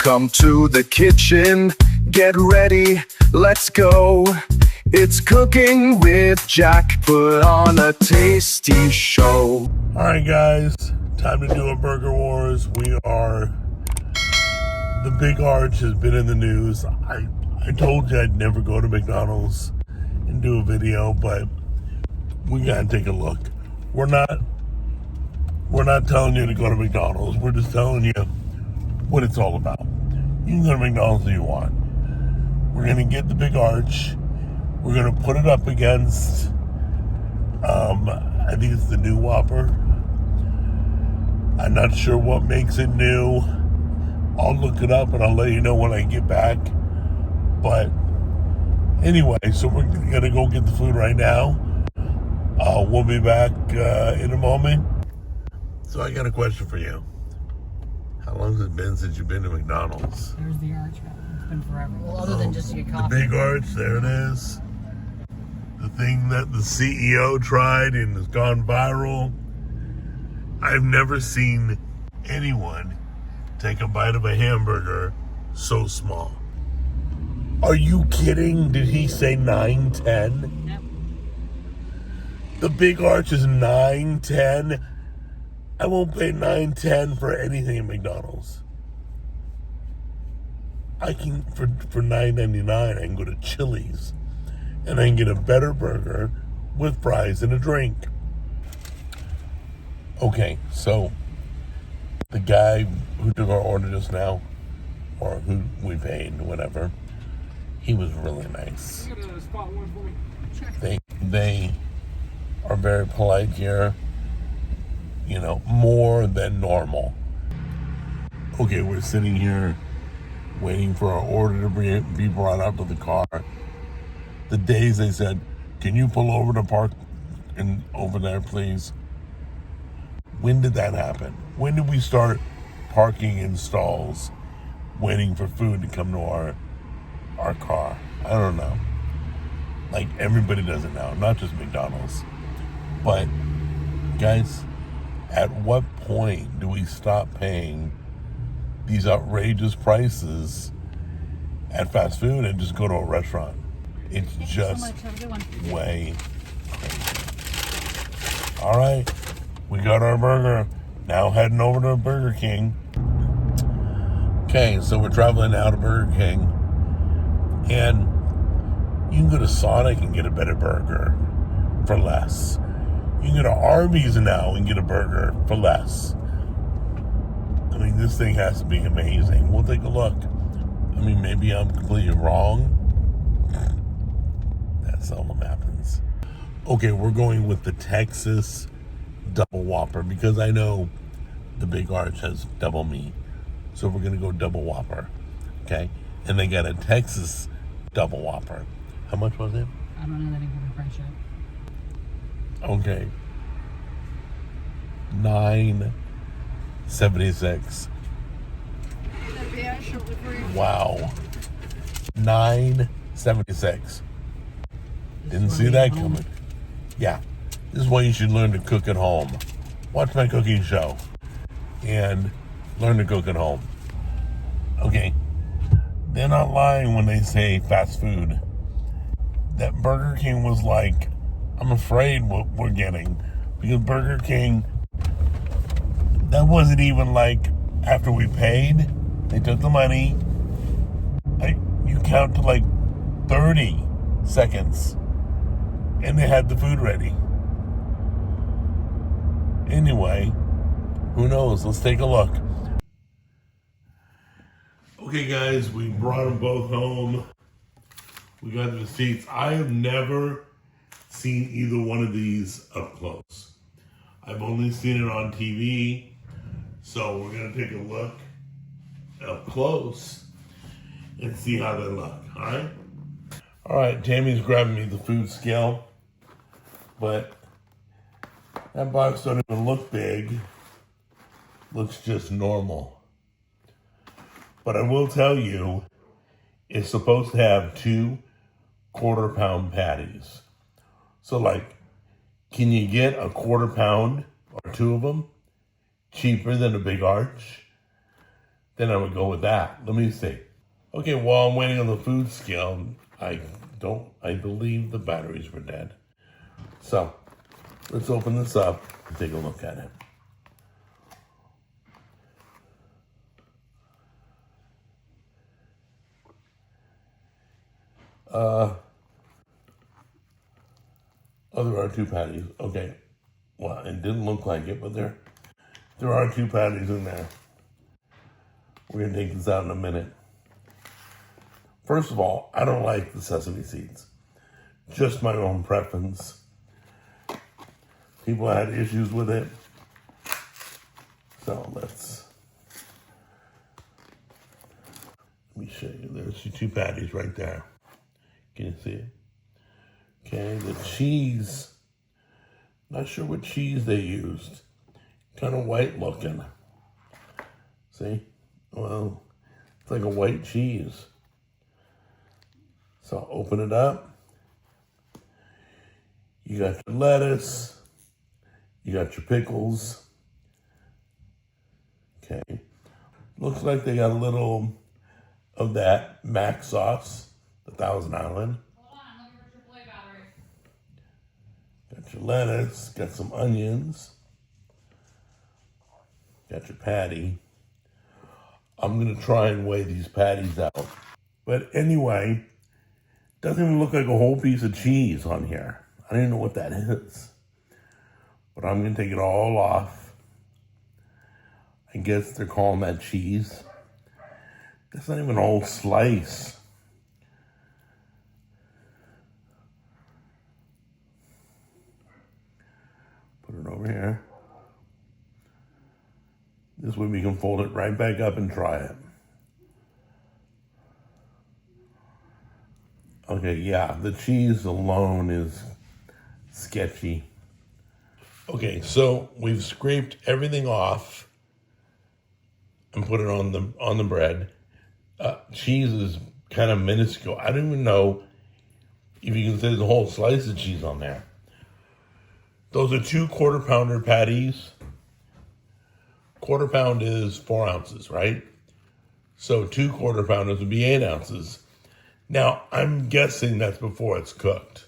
Welcome to the kitchen. Get ready, let's go. It's cooking with Jack. Put on a tasty show. Alright guys, time to do a burger wars. The Big Arch has been in the news. I told you I'd never go to McDonald's and do a video, but we gotta take a look. We're not telling you to go to McDonald's. We're just telling you what it's all about. You can go to McDonald's if you want. We're gonna get the Big Arch. We're gonna put it up against, I think it's the new Whopper. I'm not sure what makes it new. I'll look it up and I'll let you know when I get back. But anyway, so we're gonna go get the food right now. We'll be back in a moment. So I got a question for you. How long has it been since you've been to McDonald's? There's the Arch. It's been forever. Well, other than just to get coffee. The Big Arch, there it is. The thing that the CEO tried and has gone viral. I've never seen anyone take a bite of a hamburger so small. Are you kidding? Did he say 9.10? Yep. The Big Arch is 9.10. I won't pay $9.10 for anything at McDonald's. I can for $9.99 I can go to Chili's and I can get a better burger with fries and a drink. Okay, so the guy who took our order just now, or who we paid, whatever, he was really nice. They are very polite here. You know, more than normal. Okay, we're sitting here waiting for our order to be brought up to the car. The days they said, can you pull over to park over there, please? When did that happen? When did we start parking in stalls, waiting for food to come to our car? I don't know. Like, everybody does it now, not just McDonald's. But, guys, at what point do we stop paying these outrageous prices at fast food and just go to a restaurant? It's just way crazy. All right, we got our burger. Now heading over to Burger King. Okay, so we're traveling now to Burger King. And you can go to Sonic and get a better burger for less. You can go to Arby's now and get a burger for less. I mean, this thing has to be amazing. We'll take a look. I mean, maybe I'm completely wrong. That seldom happens. Okay, we're going with the Texas Double Whopper because I know the Big Arch has double meat. So we're going to go Double Whopper. Okay? And they got a Texas Double Whopper. How much was it? I don't know. They didn't give me a price yet. Okay. $9.76. Wow. $9.76. Didn't see that coming. Yeah. This is why you should learn to cook at home. Watch my cooking show and learn to cook at home. Okay. They're not lying when they say fast food. That Burger King was like, I'm afraid what we're getting, because Burger King, that wasn't even like after we paid, they took the money, you count to like 30 seconds and they had the food ready. Anyway, who knows? Let's take a look. Okay guys, we brought them both home. We got the receipts. I have never seen either one of these up close. I've only seen it on TV, so we're gonna take a look up close and see how they look, all right? All right, Tammy's grabbing me the food scale, but that box don't even look big. Looks just normal. But I will tell you, it's supposed to have 2 quarter-pound patties. So, like, can you get a 1/4 pound or 2 of them cheaper than a Big Arch? then I would go with that. Let me see. Okay, while I'm waiting on the food scale, I believe the batteries were dead. So, let's open this up and take a look at it. Oh, there are 2 patties. Okay. Well, it didn't look like it, but there are 2 patties in there. We're going to take this out in a minute. First of all, I don't like the sesame seeds. Just my own preference. People had issues with it. So let me show you. There's your 2 patties right there. Can you see it? Okay, the cheese. Not sure what cheese they used. Kind of white looking. See? Well, it's like a white cheese. So open it up. You got your lettuce. You got your pickles. Okay. Looks like they got a little of that mac sauce, the Thousand Island. Hold on, let me reach your battery. Got your lettuce, got some onions, got your patty. I'm gonna try and weigh these patties out. But anyway, doesn't even look like a whole piece of cheese on here. I don't even know what that is. But I'm gonna take it all off. I guess they're calling that cheese. That's not even a whole slice. Put it over here. This way we can fold it right back up and try it. Okay, yeah, the cheese alone is sketchy. Okay, so we've scraped everything off and put it on the bread. Cheese is kind of minuscule. I don't even know if you can say there's a whole slice of cheese on there. Those are 2 quarter-pounder patties. Quarter pound is 4 ounces, right? So 2 quarter-pounders would be 8 ounces. Now, I'm guessing that's before it's cooked.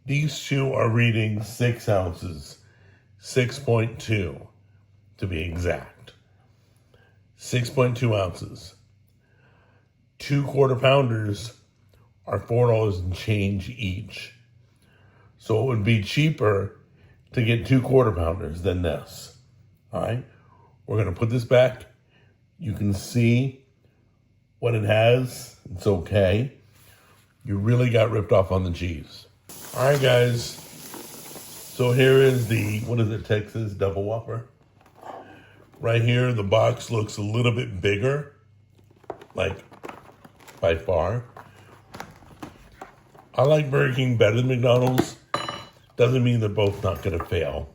These 2 are reading 6 ounces, 6.2 to be exact. 6.2 ounces. 2 quarter-pounders are $4 and change each. So it would be cheaper to get 2 quarter-pounders than this. All right? We're going to put this back. You can see what it has. It's okay. You really got ripped off on the cheese. All right, guys. So here is the, what is it, Texas double Whopper? Right here, the box looks a little bit bigger, like by far. I like Burger King better than McDonald's. Doesn't mean they're both not going to fail.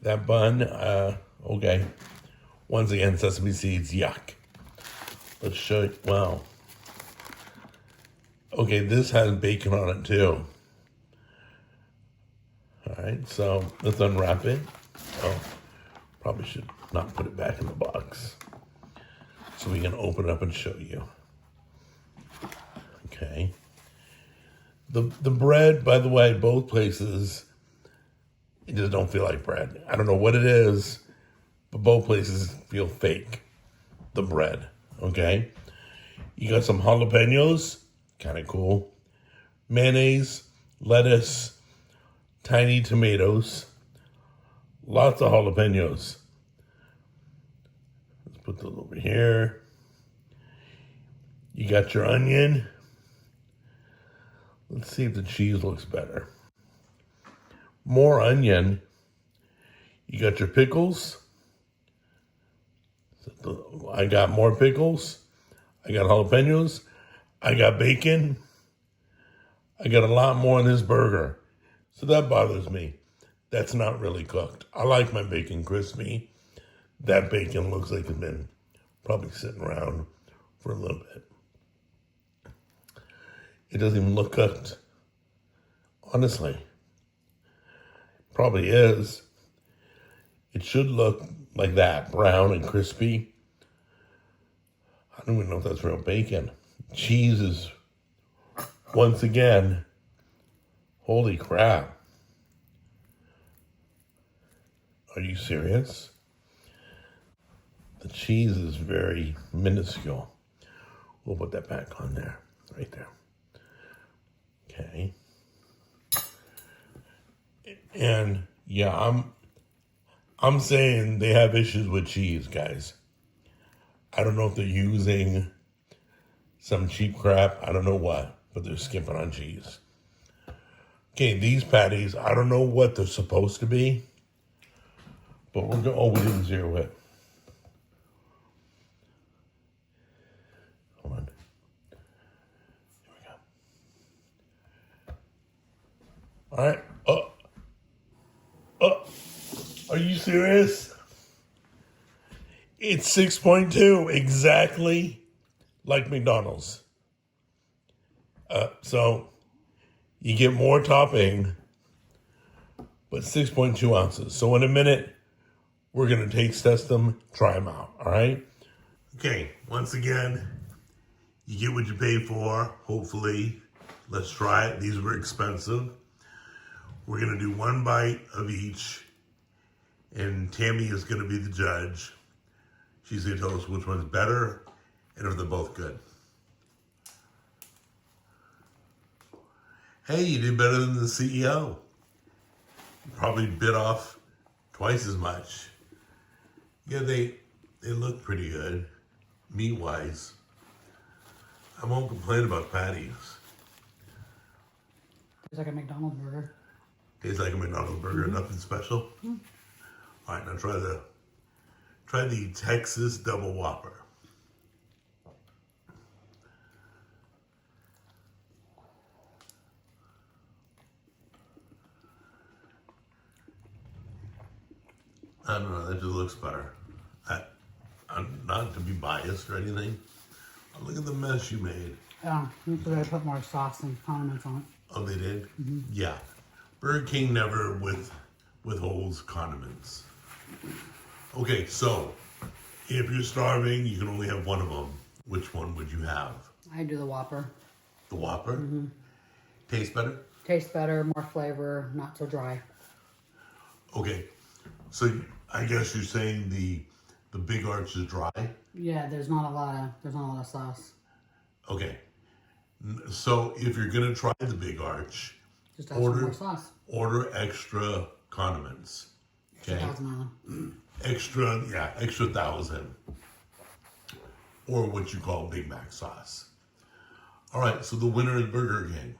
That bun, okay. Once again, sesame seeds, yuck. Let's show you, wow. Okay, this has bacon on it too. All right, so let's unwrap it. Oh, probably should not put it back in the box so we can open it up and show you. Okay. The bread, by the way, both places, it just don't feel like bread. I don't know what it is, but both places feel fake, the bread, okay? You got some jalapenos, kind of cool. Mayonnaise, lettuce, tiny tomatoes, lots of jalapenos. Let's put those over here. You got your onion. Let's see if the cheese looks better. More onion. You got your pickles. I got more pickles. I got jalapenos. I got bacon. I got a lot more in this burger. So that bothers me. That's not really cooked. I like my bacon crispy. That bacon looks like it's been probably sitting around for a little bit. It doesn't even look cooked. Honestly. Probably is. It should look like that, brown and crispy. I don't even know if that's real bacon. Cheese is, once again, holy crap. Are you serious? The cheese is very minuscule. We'll put that back on there, right there. Okay. And yeah, I'm saying they have issues with cheese, guys. I don't know if they're using some cheap crap. I don't know what, but they're skipping on cheese. Okay, these patties, I don't know what they're supposed to be, but we're going, oh, we didn't zero it. Hold on. Here we go. All right. Are you serious? It's 6.2, exactly like McDonald's. So you get more topping, but 6.2 ounces. So in a minute, we're going to taste test them, try them out, all right? Okay, once again, you get what you pay for, hopefully. Let's try it. These were expensive. We're going to do one bite of each, and Tammy is going to be the judge. She's going to tell us which one's better and if they're both good. Hey, you did better than the CEO. You probably bit off twice as much. Yeah, they look pretty good, meat-wise. I won't complain about patties. It's like a McDonald's burger. Tastes like a McDonald's burger, nothing special. All right, now try the Texas Double Whopper. I don't know, that just looks better. I'm not to be biased or anything. Look at the mess you made. Yeah, because I put more sauce and condiments on it. Oh, they did? Yeah. Burger King never withholds condiments. Okay, so if you're starving, you can only have one of them. Which one would you have? I do the Whopper. The Whopper? Tastes better? Tastes better, more flavor, not so dry. Okay, so I guess you're saying the Big Arch is dry? Yeah, there's not a lot of sauce. Okay, so if you're gonna try the Big Arch, Just add some more sauce. order extra condiments. Okay, extra 1,000, or what you call Big Mac sauce. All right, so the winner is Burger King.